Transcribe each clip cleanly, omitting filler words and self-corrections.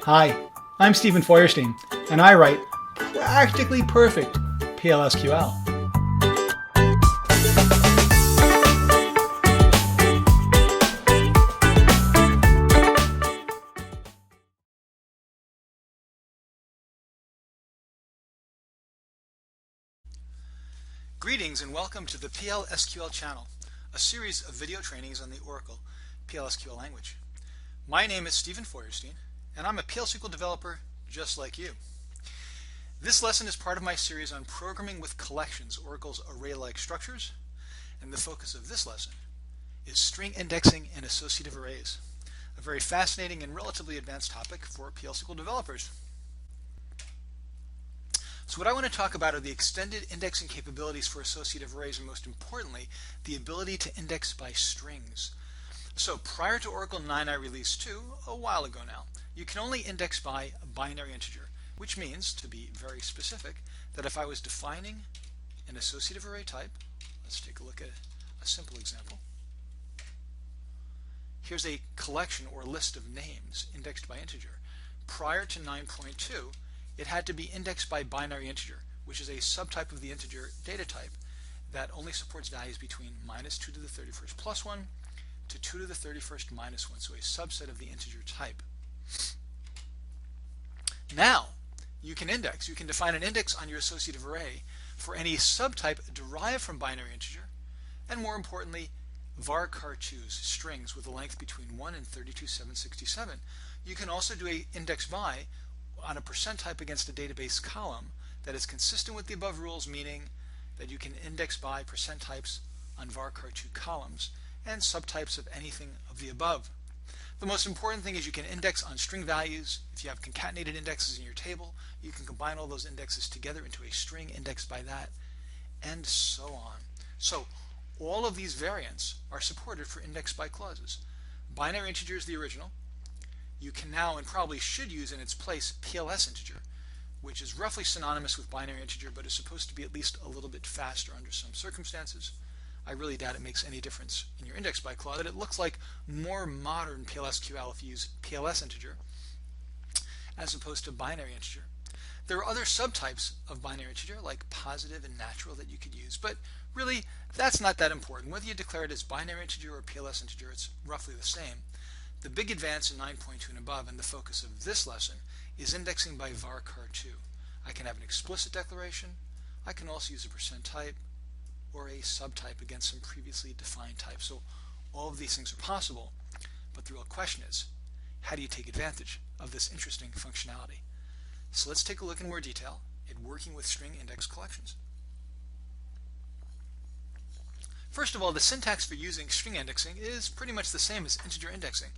Hi, I'm Steven Feuerstein, and I write practically perfect PLSQL. Greetings and welcome to the PLSQL channel, a series of video trainings on the Oracle PLSQL language. My name is Steven Feuerstein, and I'm a PL/SQL developer just like you. This lesson is part of my series on programming with collections, Oracle's array-like structures, and the focus of this lesson is string indexing and associative arrays, a very fascinating and relatively advanced topic for PL/SQL developers. So what I want to talk about are the extended indexing capabilities for associative arrays, and most importantly, the ability to index by strings. So prior to Oracle 9i Release 2, a while ago now, you can only index by a binary integer, which means, to be very specific, that if I was defining an associative array type, let's take a look at a simple example. Here's a collection or list of names indexed by integer. Prior to 9.2, it had to be indexed by binary integer, which is a subtype of the integer data type that only supports values between -2 to the 31st plus 1 to 2 to the 31st minus 1, so a subset of the integer type. Now, you can define an index on your associative array for any subtype derived from binary integer, and more importantly, var_chars, strings with a length between 1 and 32,767. You can also do a index by on a percent type against a database column that is consistent with the above rules, meaning that you can index by percent types on var_2 columns and subtypes of anything of the above. The most important thing is you can index on string values. If you have concatenated indexes in your table, you can combine all those indexes together into a string indexed by that, and so on. So all of these variants are supported for index by clauses. Binary integer is the original. You can now and probably should use in its place PLS integer, which is roughly synonymous with binary integer but is supposed to be at least a little bit faster under some circumstances. I really doubt it makes any difference in your index by clause, but it looks like more modern PLSQL if you use PLS integer as opposed to binary integer. There are other subtypes of binary integer like positive and natural that you could use, but really that's not that important. Whether you declare it as binary integer or PLS integer, it's roughly the same. The big advance in 9.2 and above, and the focus of this lesson, is indexing by var_2. I can have an explicit declaration. I can also use a percent type or a subtype against some previously defined type. So all of these things are possible, but the real question is, how do you take advantage of this interesting functionality? So let's take a look in more detail at working with string index collections. First of all, the syntax for using string indexing is pretty much the same as integer indexing.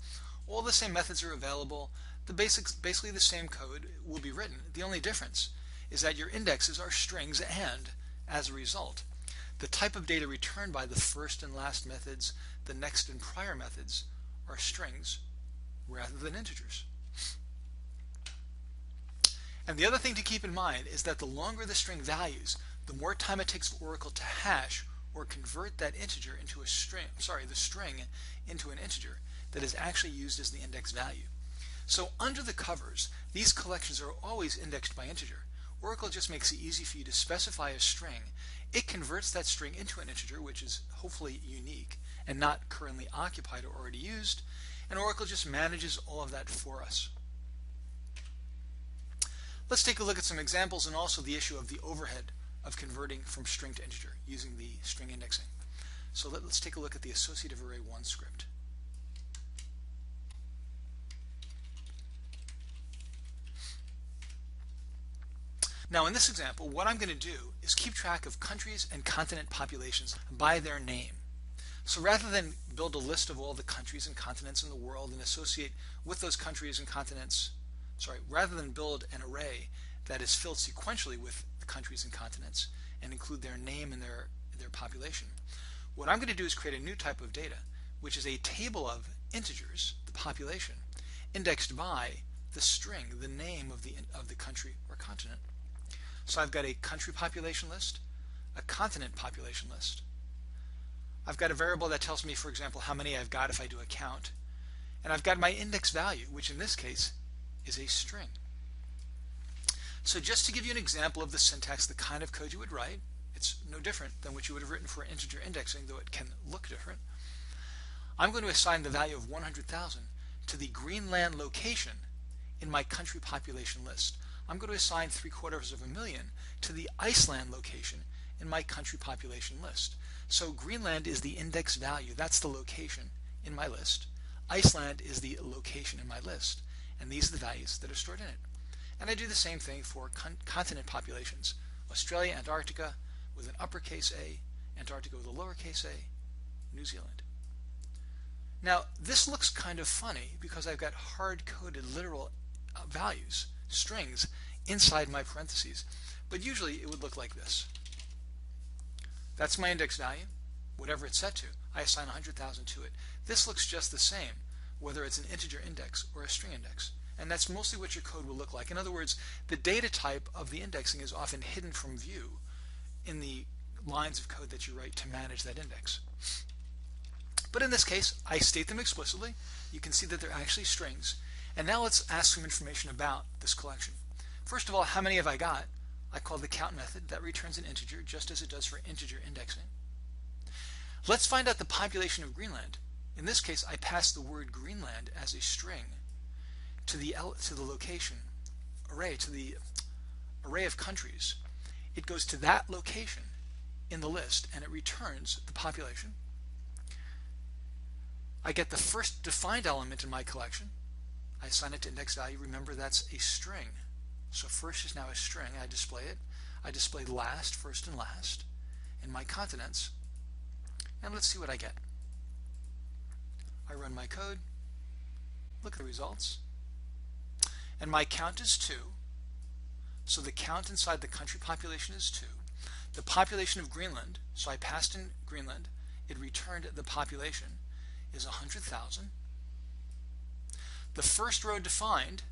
All the same methods are available. The basically the same code will be written. The only difference is that your indexes are strings, and as a result, the type of data returned by the first and last methods, the next and prior methods, are strings rather than integers. And the other thing to keep in mind is that the longer the string values, the more time it takes for Oracle to hash or convert that integer into a string, the string into an integer that is actually used as the index value. So under the covers, these collections are always indexed by integer. Oracle just makes it easy for you to specify a string. It converts that string into an integer, which is hopefully unique and not currently occupied or already used, and Oracle just manages all of that for us. Let's take a look at some examples and also the issue of the overhead of converting from string to integer using the string indexing. So let's take a look at the Associative Array 1 script. Now in this example, what I'm going to do is keep track of countries and continent populations by their name. So rather than build a list of all the countries and continents in the world and associate with those countries and continents, rather than build an array that is filled sequentially with the countries and continents and include their name and their population, what I'm going to do is create a new type of data, which is a table of integers, the population, indexed by the string, the name of the country or continent. So I've got a country population list, a continent population list. I've got a variable that tells me, for example, how many I've got if I do a count. And I've got my index value, which in this case is a string. So just to give you an example of the syntax, the kind of code you would write, it's no different than what you would have written for integer indexing, though it can look different. I'm going to assign the value of 100,000 to the Greenland location in my country population list. I'm going to assign 750,000 to the Iceland location in my country population list. So Greenland is the index value, that's the location in my list. Iceland is the location in my list, and these are the values that are stored in it. And I do the same thing for continent populations. Australia, Antarctica with an uppercase A, Antarctica with a lowercase a, New Zealand. Now this looks kind of funny because I've got hard-coded literal values, strings, inside my parentheses. But usually it would look like this. That's my index value, whatever it's set to. I assign 100,000 to it. This looks just the same, whether it's an integer index or a string index. And that's mostly what your code will look like. In other words, the data type of the indexing is often hidden from view in the lines of code that you write to manage that index. But in this case, I state them explicitly. You can see that they're actually strings. And now let's ask some information about this collection. First of all, how many have I got? I call the count method. That returns an integer, just as it does for integer indexing. Let's find out the population of Greenland. In this case, I pass the word Greenland as a string to the location array, to the array of countries. It goes to that location in the list, and it returns the population. I get the first defined element in my collection. I assign it to index value. Remember, that's a string. So first is now a string. I display it. I display last, first, and last in my continents. And let's see what I get. I run my code. Look at the results. And my count is 2. So the count inside the country population is 2. The population of Greenland, so I passed in Greenland. It returned the population is 100,000. The first row defined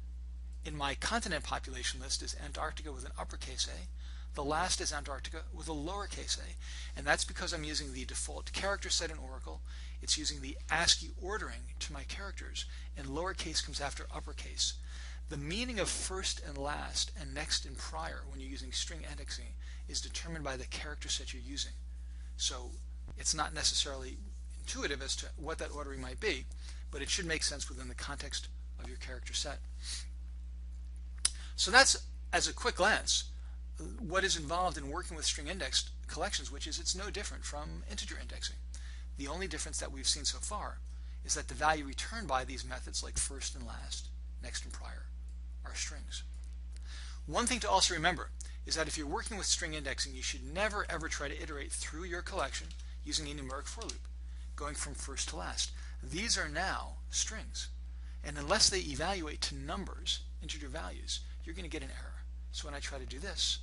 in my continent population list is Antarctica with an uppercase A. The last is Antarctica with a lowercase a. And that's because I'm using the default character set in Oracle. It's using the ASCII ordering to my characters, and lowercase comes after uppercase. The meaning of first and last and next and prior when you're using string indexing is determined by the character set you're using. So it's not necessarily intuitive as to what that ordering might be, but it should make sense within the context of your character set. So that's, as a quick glance, what is involved in working with string indexed collections, which is it's no different from integer indexing. The only difference that we've seen so far is that the value returned by these methods like first and last, next and prior, are strings. One thing to also remember is that if you're working with string indexing, you should never ever try to iterate through your collection using a numeric for loop, going from first to last. These are now strings, and unless they evaluate to numbers, integer values, you're going to get an error. So when I try to do this,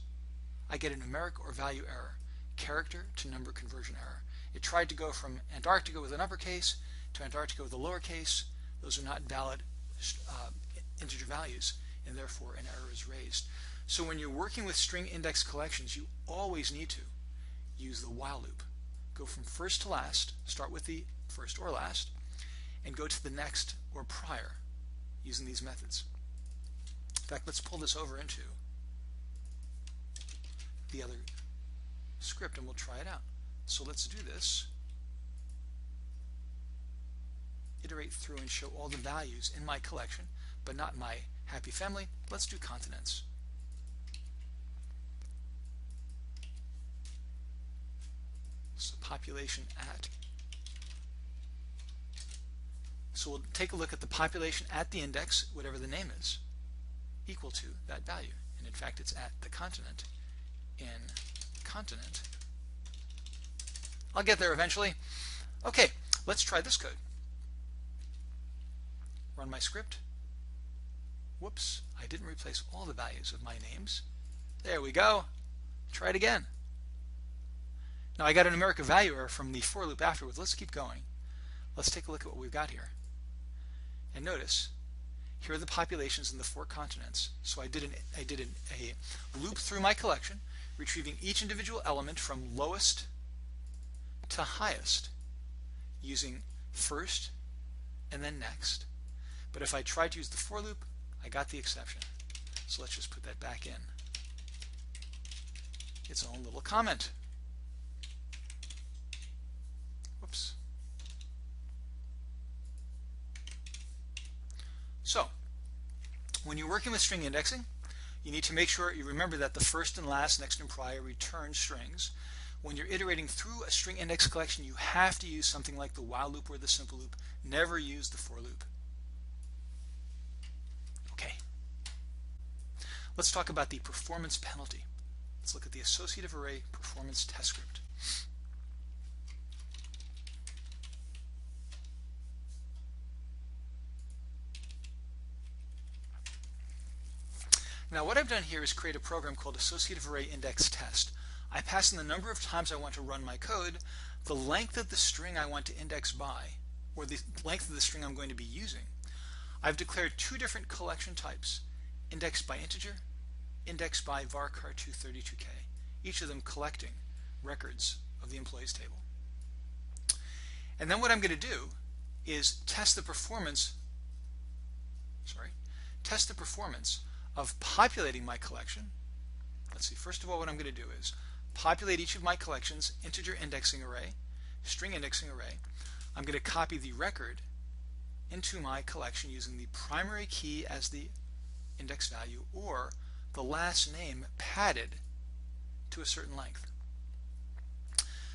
I get a numeric or value error, character to number conversion error. It tried to go from Antarctica with an uppercase to Antarctica with a lowercase. Those are not valid integer values, and therefore an error is raised. So when you're working with string index collections, you always need to use the while loop. Go from first to last, start with the first or last, and go to the next or prior using these methods. In fact, let's pull this over into the other script and we'll try it out. So let's do this. Iterate through and show all the values in my collection, but not my happy family. Let's do continents. So population at. So we'll take a look at the population at the index, whatever the name is, equal to that value. And in fact, it's at the continent in continent. I'll get there eventually. Okay, let's try this code. Run my script. Whoops, I didn't replace all the values of my names. There we go. Try it again. Now I got a numeric value error from the for loop afterwards. Let's keep going. Let's take a look at what we've got here. And notice, here are the populations in the 4 continents. So I did a loop through my collection, retrieving each individual element from lowest to highest, using first and then next. But if I tried to use the for loop, I got the exception. So let's just put that back in its own little comment. Whoops. So, when you're working with string indexing, you need to make sure you remember that the first and last, next and prior return strings. When you're iterating through a string index collection, you have to use something like the while loop or the simple loop. Never use the for loop. Okay. Let's talk about the performance penalty. Let's look at the associative array performance test script. Now what I've done here is create a program called Associative Array Index Test. I pass in the number of times I want to run my code, the length of the string I want to index by, or the length of the string I'm going to be using. I've declared two different collection types, indexed by integer, indexed by varchar232k, each of them collecting records of the employees table. And then what I'm going to do is test the performance of populating my collection. Let's see, first of all what I'm going to do is populate each of my collections, integer indexing array, string indexing array. I'm going to copy the record into my collection using the primary key as the index value or the last name padded to a certain length.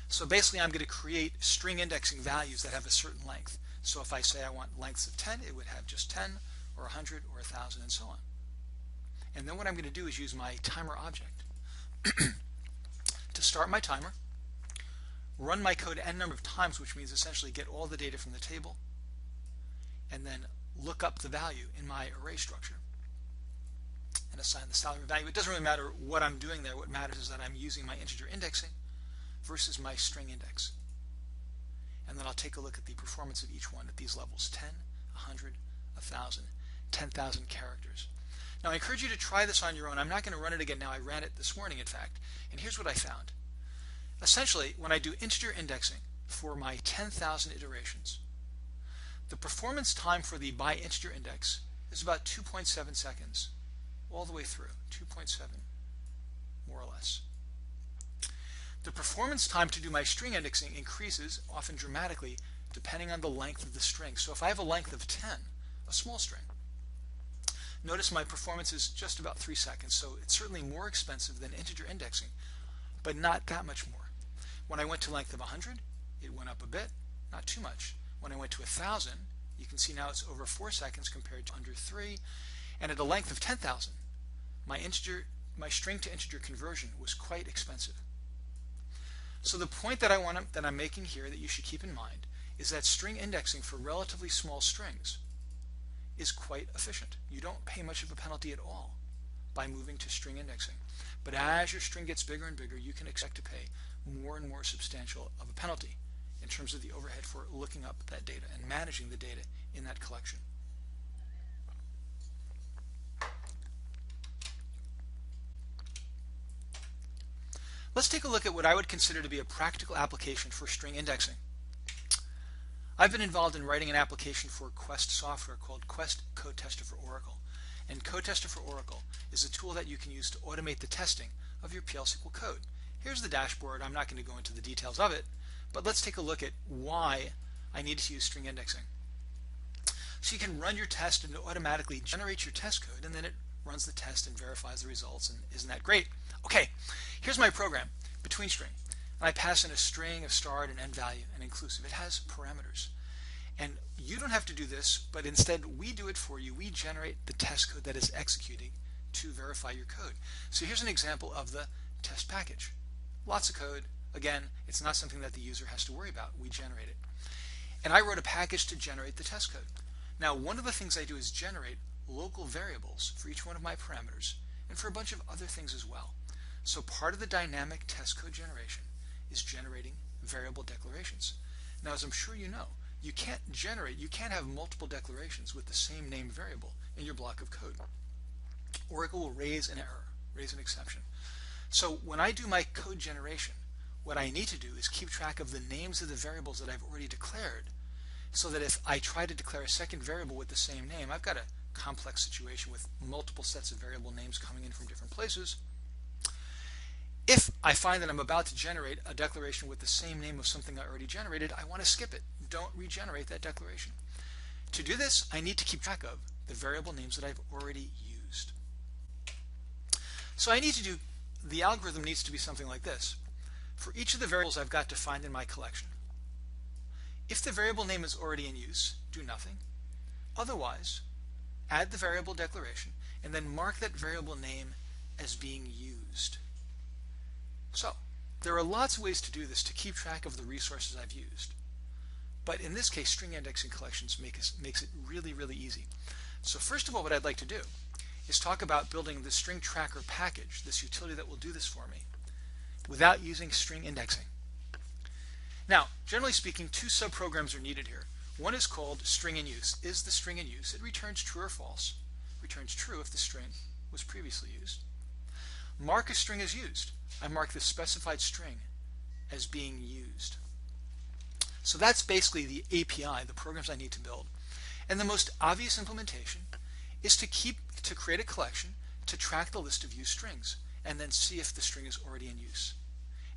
So basically I'm going to create string indexing values that have a certain length. So if I say I want lengths of 10, it would have just 10 or 100 or 1,000 and so on. And then what I'm going to do is use my timer object to start my timer, run my code n number of times, which means essentially get all the data from the table, and then look up the value in my array structure and assign the salary value. It doesn't really matter what I'm doing there. What matters is that I'm using my integer indexing versus my string index. And then I'll take a look at the performance of each one at these levels, 10, 100, 1,000, 10,000 characters. Now I encourage you to try this on your own. I'm not going to run it again now. I ran it this morning, in fact. And here's what I found. Essentially, when I do integer indexing for my 10,000 iterations, the performance time for the by integer index is about 2.7 seconds all the way through, 2.7 more or less. The performance time to do my string indexing increases often dramatically depending on the length of the string. So if I have a length of 10, a small string, notice my performance is just about 3 seconds, so it's certainly more expensive than integer indexing, but not that much more. When I went to length of 100, it went up a bit, not too much. When I went to 1,000, you can see now it's over 4 seconds compared to under 3, and at a length of 10,000, my string to integer conversion was quite expensive. So the point that I'm making here that you should keep in mind is that string indexing for relatively small strings is quite efficient. You don't pay much of a penalty at all by moving to string indexing. But as your string gets bigger and bigger, you can expect to pay more and more substantial of a penalty in terms of the overhead for looking up that data and managing the data in that collection. Let's take a look at what I would consider to be a practical application for string indexing. I've been involved in writing an application for Quest software called Quest Code Tester for Oracle. And Code Tester for Oracle is a tool that you can use to automate the testing of your PL SQL code. Here's the dashboard. I'm not going to go into the details of it, but let's take a look at why I needed to use string indexing. So you can run your test and it automatically generates your test code, and then it runs the test and verifies the results, and isn't that great? Okay, here's my program, between string. And I pass in a string of start and end value and inclusive. It has parameters. And you don't have to do this, but instead we do it for you. We generate the test code that is executing to verify your code. So here's an example of the test package. Lots of code. Again, it's not something that the user has to worry about. We generate it. And I wrote a package to generate the test code. Now, one of the things I do is generate local variables for each one of my parameters and for a bunch of other things as well. So part of the dynamic test code generation is generating variable declarations. Now, as I'm sure you know, you can't have multiple declarations with the same named variable in your block of code. Oracle will raise an error, raise an exception. So when I do my code generation, what I need to do is keep track of the names of the variables that I've already declared, so that if I try to declare a second variable with the same name, I've got to complex situation with multiple sets of variable names coming in from different places. If I find that I'm about to generate a declaration with the same name of something I already generated, I want to skip it. Don't regenerate that declaration. To do this, I need to keep track of the variable names that I've already used. So the algorithm needs to be something like this. For each of the variables I've got defined in my collection, if the variable name is already in use, do nothing. Otherwise, add the variable declaration and then mark that variable name as being used. So, there are lots of ways to do this to keep track of the resources I've used. But in this case, string indexing collections makes it really, really easy. So first of all, what I'd like to do is talk about building the string tracker package, this utility that will do this for me, without using string indexing. Now, generally speaking, two subprograms are needed here. One is called string in use. Is the string in use? It returns true or false. Returns true if the string was previously used. Mark a string as used. I mark the specified string as being used. So that's basically the API, the programs I need to build. And the most obvious implementation is to create a collection to track the list of used strings and then see if the string is already in use.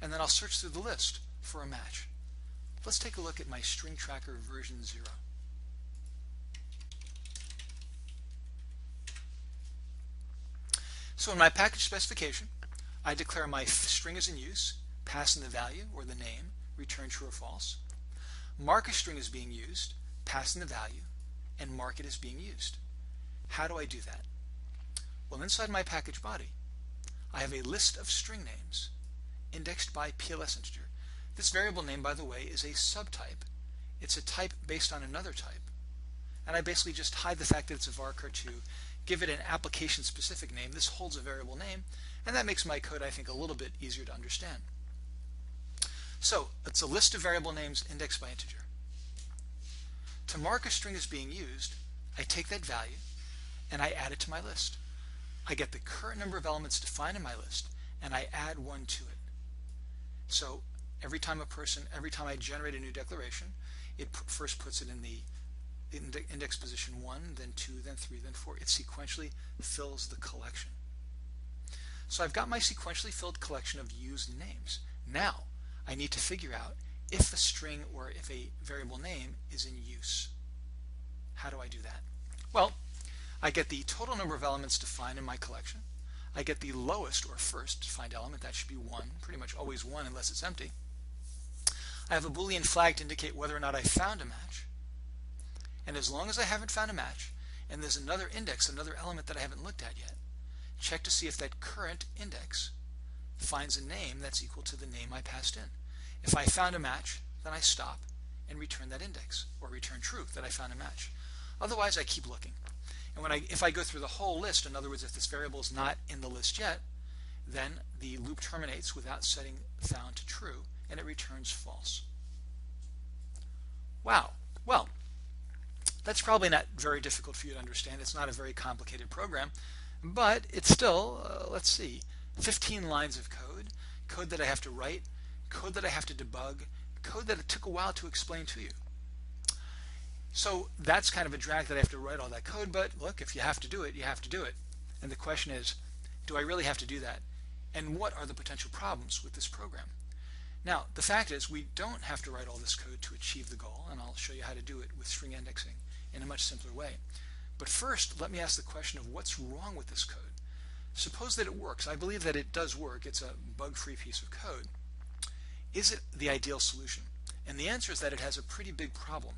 And then I'll search through the list for a match. Let's take a look at my string tracker version 0. So in my package specification, I declare my string is in use, pass in the value or the name, return true or false. Mark a string as being used, pass in the value, and mark it as being used. How do I do that? Well, inside my package body, I have a list of string names indexed by PLS integer. This variable name, by the way, is a subtype. It's a type based on another type. And I basically just hide the fact that it's a varchar2, give it an application-specific name. This holds a variable name, and that makes my code, I think, a little bit easier to understand. So, it's a list of variable names indexed by integer. To mark a string as being used, I take that value and I add it to my list. I get the current number of elements defined in my list, and I add one to it. So, every time I generate a new declaration, it first puts it in the index position 1, then 2, then 3, then 4. It sequentially fills the collection. So I've got my sequentially filled collection of used names. Now, I need to figure out if a string or if a variable name is in use. How do I do that? Well, I get the total number of elements defined in my collection. I get the lowest or first defined element. That should be 1, pretty much always 1 unless it's empty. I have a Boolean flag to indicate whether or not I found a match. And as long as I haven't found a match, and there's another index, another element that I haven't looked at yet, check to see if that current index finds a name that's equal to the name I passed in. If I found a match, then I stop and return that index, or return true that I found a match. Otherwise, I keep looking. And if I go through the whole list, in other words, if this variable is not in the list yet, then the loop terminates without setting found to true, and it returns false. Wow. Well, that's probably not very difficult for you to understand. It's not a very complicated program, but it's still, let's see, 15 lines of code that I have to write, code that I have to debug, code that it took a while to explain to you. So that's kind of a drag that I have to write all that code, but look, if you have to do it, you have to do it. And the question is, do I really have to do that? And what are the potential problems with this program? Now, the fact is, we don't have to write all this code to achieve the goal, and I'll show you how to do it with string indexing in a much simpler way. But first, let me ask the question of what's wrong with this code. Suppose that it works. I believe that it does work. It's a bug-free piece of code. Is it the ideal solution? And the answer is that it has a pretty big problem.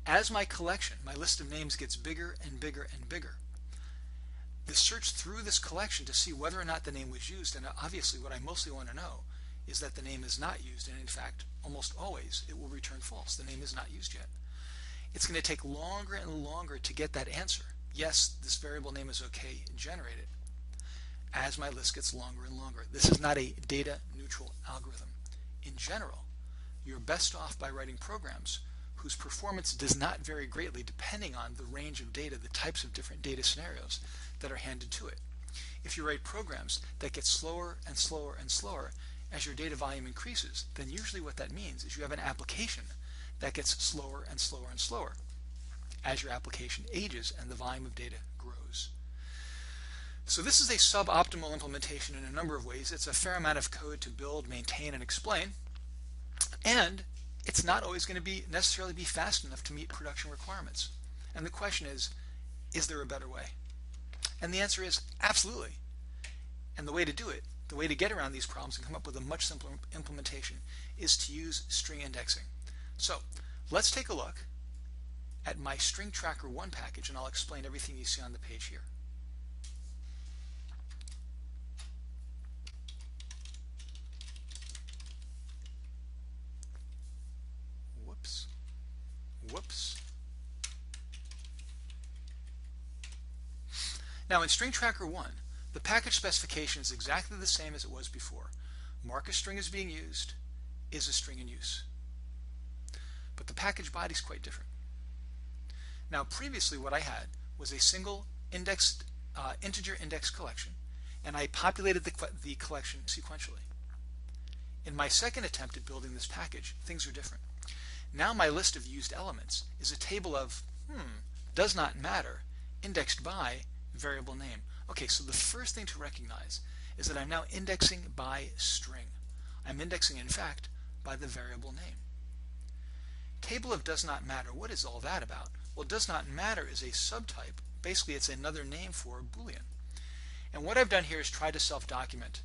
As my collection, my list of names gets bigger and bigger and bigger, the search through this collection to see whether or not the name was used, and obviously what I mostly want to know is that the name is not used, and in fact, almost always it will return false. The name is not used yet. It's going to take longer and longer to get that answer. Yes, this variable name is okay, generate it, as my list gets longer and longer. This is not a data neutral algorithm. In general, you're best off by writing programs whose performance does not vary greatly depending on the range of data, the types of different data scenarios that are handed to it. If you write programs that get slower and slower and slower as your data volume increases, then usually what that means is you have an application that gets slower and slower and slower. as your application ages and the volume of data grows. So this is a suboptimal implementation in a number of ways. It's a fair amount of code to build, maintain, and explain, and it's not always going to necessarily be fast enough to meet production requirements. And the question is there a better way? And the answer is absolutely. And the way to do it, the way to get around these problems and come up with a much simpler implementation, is to use string indexing. So let's take a look at my string tracker 1 package, and I'll explain everything you see on the page here. Whoops. Now in string tracker 1, the package specification is exactly the same as it was before. Mark a string is being used, is a string in use. But the package body is quite different. Now previously what I had was a single indexed integer index collection, and I populated the collection sequentially. In my second attempt at building this package, things are different. Now my list of used elements is a table of does not matter indexed by variable name. Okay, so the first thing to recognize is that I'm now indexing by string. I'm indexing, in fact, by the variable name. Table of does not matter, what is all that about? Well, does not matter is a subtype. Basically, it's another name for Boolean. And what I've done here is try to self-document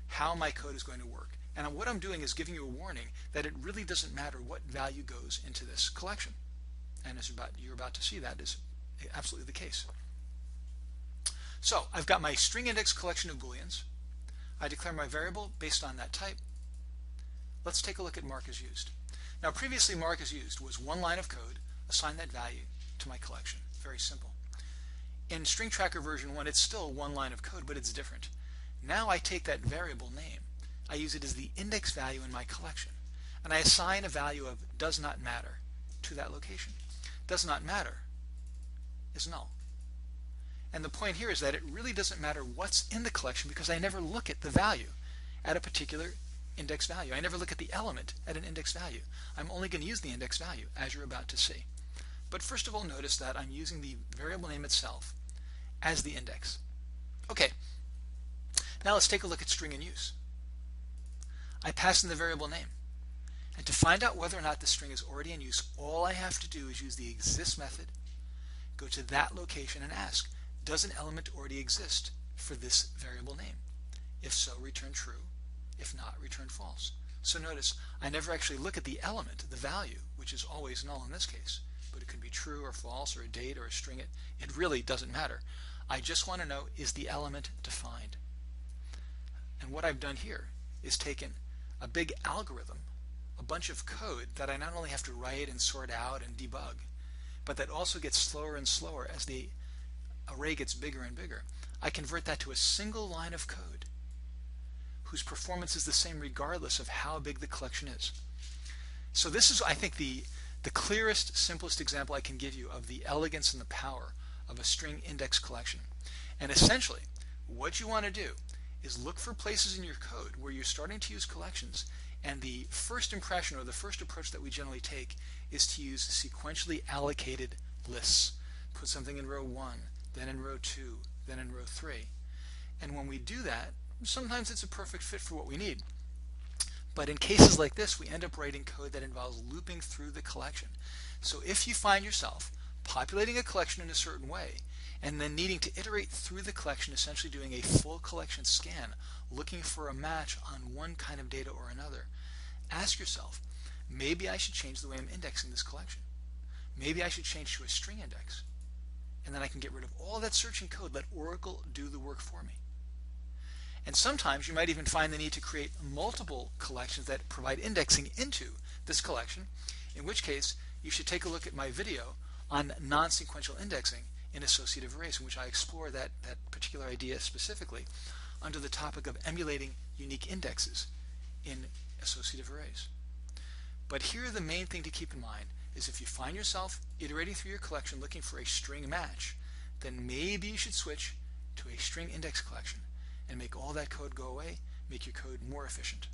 how my code is going to work. And what I'm doing is giving you a warning that it really doesn't matter what value goes into this collection. And as you're about to see, that is absolutely the case. So I've got my string index collection of Booleans. I declare my variable based on that type. Let's take a look at mark as used. Now previously mark as used was one line of code, assign that value to my collection. Very simple. In string tracker version 1, it's still one line of code, but it's different. Now I take that variable name, I use it as the index value in my collection, and I assign a value of does not matter to that location. Does not matter is null. And the point here is that it really doesn't matter what's in the collection because I never look at the value at a particular index value. I never look at the element at an index value. I'm only going to use the index value, as you're about to see. But first of all, notice that I'm using the variable name itself as the index. Okay, now let's take a look at string in use. I pass in the variable name. And to find out whether or not the string is already in use, all I have to do is use the exists method, go to that location and ask, does an element already exist for this variable name? If so, return true. If not, return false. So notice, I never actually look at the element, the value, which is always null in this case. But it could be true or false or a date or a string. It really doesn't matter. I just want to know, is the element defined? And what I've done here is taken a big algorithm, a bunch of code that I not only have to write and sort out and debug, but that also gets slower and slower as the array gets bigger and bigger. I convert that to a single line of code whose performance is the same regardless of how big the collection is. So this is, I think, the clearest, simplest example I can give you of the elegance and the power of a string index collection. And essentially, what you want to do is look for places in your code where you're starting to use collections, and the first impression or the first approach that we generally take is to use sequentially allocated lists. Put something in row 1, then in row 2, then in row 3. And when we do that, sometimes it's a perfect fit for what we need. But in cases like this, we end up writing code that involves looping through the collection. So if you find yourself populating a collection in a certain way, and then needing to iterate through the collection, essentially doing a full collection scan, looking for a match on one kind of data or another, ask yourself, maybe I should change the way I'm indexing this collection. Maybe I should change to a string index. And then I can get rid of all that searching code, let Oracle do the work for me. And sometimes you might even find the need to create multiple collections that provide indexing into this collection, in which case you should take a look at my video on non-sequential indexing in associative arrays, in which I explore that particular idea specifically under the topic of emulating unique indexes in associative arrays. But here the main thing to keep in mind is if you find yourself iterating through your collection looking for a string match, then maybe you should switch to a string index collection and make all that code go away, make your code more efficient.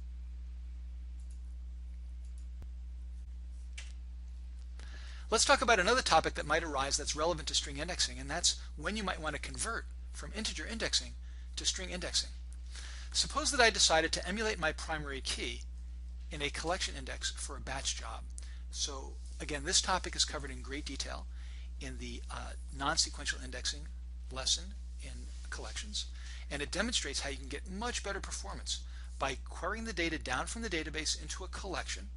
Let's talk about another topic that might arise that's relevant to string indexing, and that's when you might want to convert from integer indexing to string indexing. Suppose that I decided to emulate my primary key in a collection index for a batch job. So again, this topic is covered in great detail in the non-sequential indexing lesson in collections, and it demonstrates how you can get much better performance by querying the data down from the database into a collection,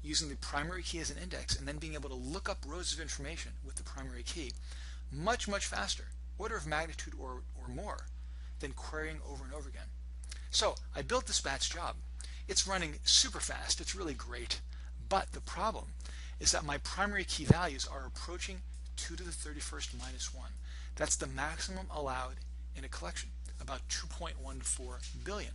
using the primary key as an index, and then being able to look up rows of information with the primary key much faster, order of magnitude or more, than querying over and over again. So I built this batch job. It's running super fast. It's really great. But the problem is that my primary key values are approaching 2 to the 31st minus 1. That's the maximum allowed in a collection, about 2.14 billion.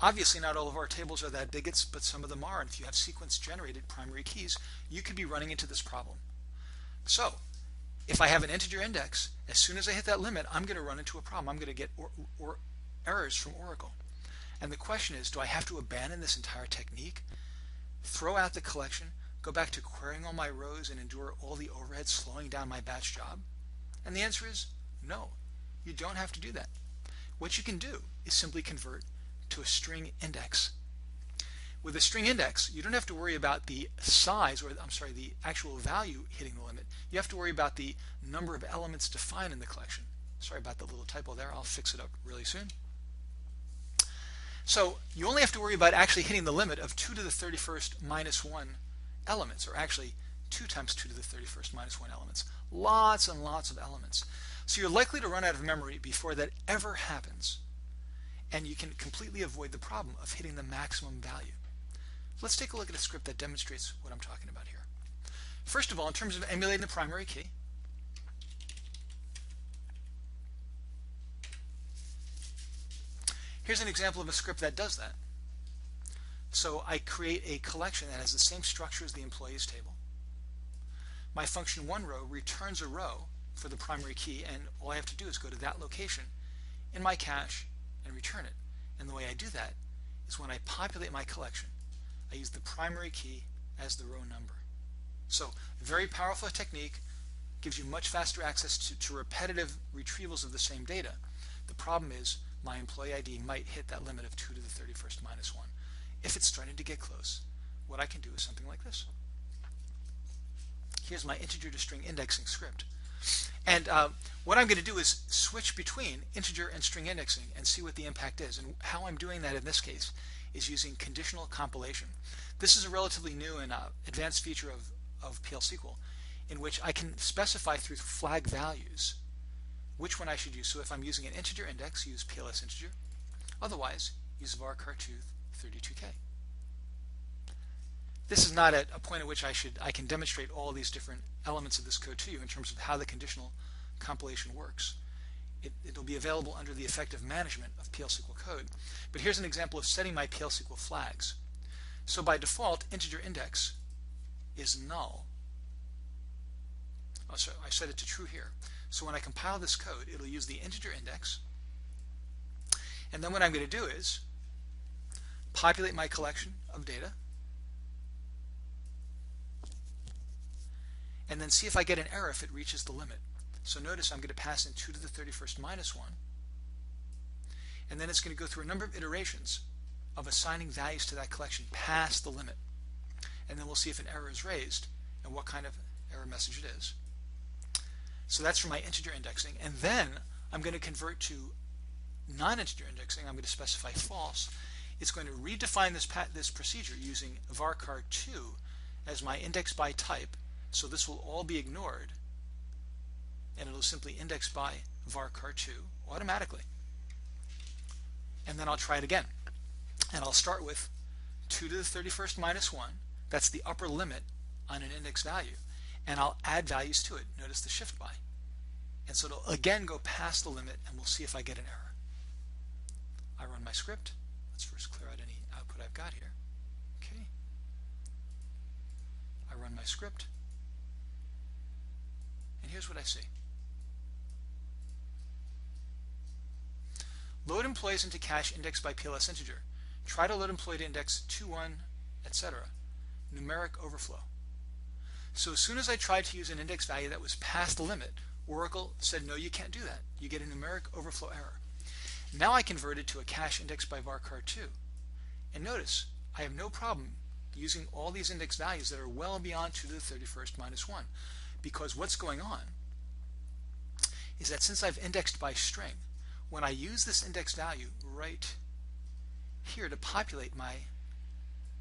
Obviously, not all of our tables are that big, but some of them are. And if you have sequence-generated primary keys, you could be running into this problem. So if I have an integer index, as soon as I hit that limit, I'm going to run into a problem. I'm going to get errors from Oracle. And the question is, do I have to abandon this entire technique, throw out the collection, go back to querying all my rows and endure all the overhead slowing down my batch job? And the answer is no. You don't have to do that. What you can do is simply convert to a string index. With a string index, you don't have to worry about the size, or the actual value hitting the limit. You have to worry about the number of elements defined in the collection. Sorry about the little typo there. I'll fix it up really soon. So you only have to worry about actually hitting the limit of 2 to the 31st minus 1 elements, or actually 2 times 2 to the 31st minus 1 elements. Lots and lots of elements. So you're likely to run out of memory before that ever happens. And you can completely avoid the problem of hitting the maximum value. Let's take a look at a script that demonstrates what I'm talking about here. First of all, in terms of emulating the primary key, here's an example of a script that does that. So I create a collection that has the same structure as the employees table. My function oneRow returns a row for the primary key, and all I have to do is go to that location in my cache and return it. And the way I do that is when I populate my collection, I use the primary key as the row number. So very powerful technique, gives you much faster access to repetitive retrievals of the same data. The problem is my employee ID might hit that limit of 2 to the 31st minus 1. If it's starting to get close, what I can do is something like this. Here's my integer to string indexing script. And what I'm going to do is switch between integer and string indexing and see what the impact is. And how I'm doing that in this case is using conditional compilation. This is a relatively new and advanced feature of PL/SQL, in which I can specify through flag values which one I should use. So if I'm using an integer index, use PLS integer. Otherwise, use varchar2 32k. This is not at a point at which I can demonstrate all these different elements of this code to you in terms of how the conditional compilation works. It'll be available under the effective management of PL/SQL code. But here's an example of setting my PL/SQL flags. So by default, integer index is null. Oh, sorry, I set it to true here. So when I compile this code, it'll use the integer index. And then what I'm going to do is populate my collection of data, and then see if I get an error if it reaches the limit. So notice I'm going to pass in 2 to the 31st minus 1, and then it's going to go through a number of iterations of assigning values to that collection past the limit. And then we'll see if an error is raised and what kind of error message it is. So that's for my integer indexing. And then I'm going to convert to non-integer indexing. I'm going to specify false. It's going to redefine this procedure using varchar2 as my index by type. So this will all be ignored, and it'll simply index by varchar2 automatically. And then I'll try it again. And I'll start with 2 to the 31st minus 1. That's the upper limit on an index value. And I'll add values to it. Notice the shift by. And so it'll again go past the limit, and we'll see if I get an error. I run my script. Let's first clear out any output I've got here. Okay. I run my script. And here's what I see. Load employees into cache indexed by PLS integer. Try to load employee to index 2, 1, etc. Numeric overflow. So as soon as I tried to use an index value that was past the limit, Oracle said, no, you can't do that. You get a numeric overflow error. Now I converted to a cache indexed by varchar2. And notice, I have no problem using all these index values that are well beyond 2 to the 31st minus 1. Because what's going on is that since I've indexed by string, when I use this index value right here to populate my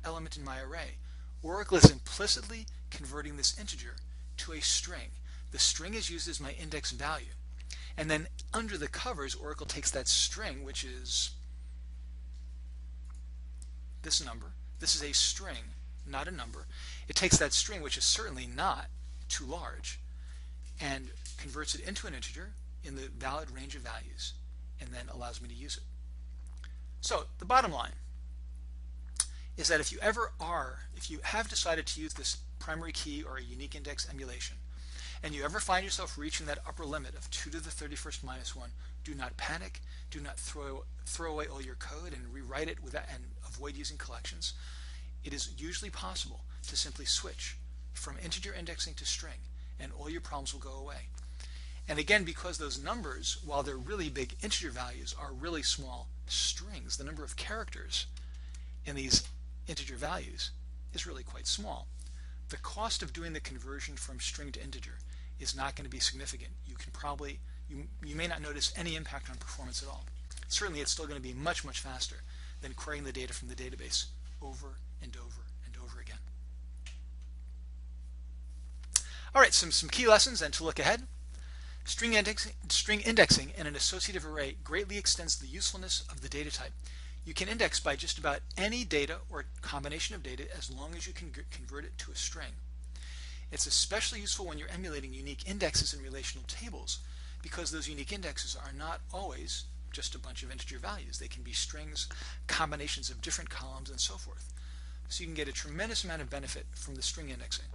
element in my array, Oracle is implicitly converting this integer to a string. The string is used as my index value. And then under the covers, Oracle takes that string, which is this number. This is a string, not a number. It takes that string, which is certainly not too large, and converts it into an integer in the valid range of values, and then allows me to use it. So the bottom line is that if you have decided to use this primary key or a unique index emulation, and you ever find yourself reaching that upper limit of 2 to the 31st minus 1, do not panic. Do not throw away all your code and rewrite it and avoid using collections. It is usually possible to simply switch from integer indexing to string, and all your problems will go away. And again, because those numbers, while they're really big integer values, are really small strings, the number of characters in these integer values is really quite small. The cost of doing the conversion from string to integer is not going to be significant. You may not notice any impact on performance at all. Certainly it's still going to be much, much faster than querying the data from the database over and over and over again. All right, some key lessons and to look ahead. String indexing in an associative array greatly extends the usefulness of the data type. You can index by just about any data or combination of data as long as you can convert it to a string. It's especially useful when you're emulating unique indexes in relational tables, because those unique indexes are not always just a bunch of integer values. They can be strings, combinations of different columns, and so forth. So you can get a tremendous amount of benefit from the string indexing.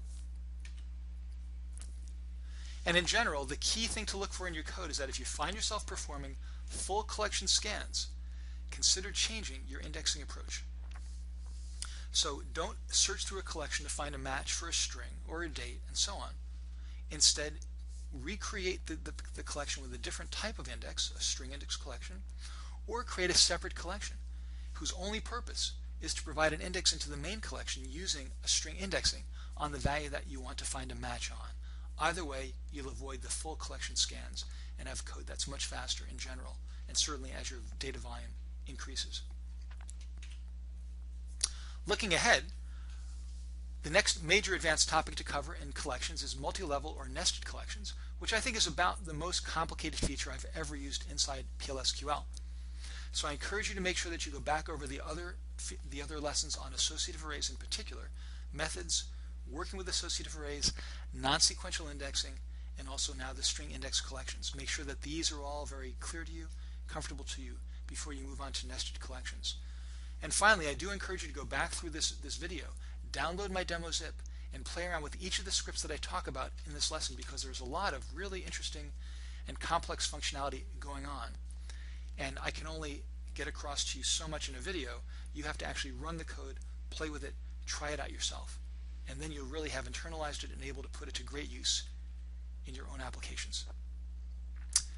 And in general, the key thing to look for in your code is that if you find yourself performing full collection scans, consider changing your indexing approach. So don't search through a collection to find a match for a string or a date and so on. Instead, recreate the collection with a different type of index, a string index collection, or create a separate collection whose only purpose is to provide an index into the main collection using a string indexing on the value that you want to find a match on. Either way, you'll avoid the full collection scans and have code that's much faster in general, and certainly as your data volume increases. Looking ahead, the next major advanced topic to cover in collections is multi-level or nested collections, which I think is about the most complicated feature I've ever used inside PLSQL. So I encourage you to make sure that you go back over the other lessons on associative arrays in particular, methods, working with associative arrays, non-sequential indexing, and also now the string index collections. Make sure that these are all very clear to you, comfortable to you, before you move on to nested collections. And finally, I do encourage you to go back through this video, download my demo zip, and play around with each of the scripts that I talk about in this lesson, because there's a lot of really interesting and complex functionality going on. And I can only get across to you so much in a video. You have to actually run the code, play with it, try it out yourself. And then you'll really have internalized it and able to put it to great use in your own applications.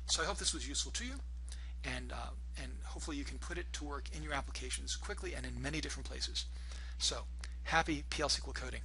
So I hope this was useful to you, and hopefully you can put it to work in your applications quickly and in many different places. So happy PL SQL coding.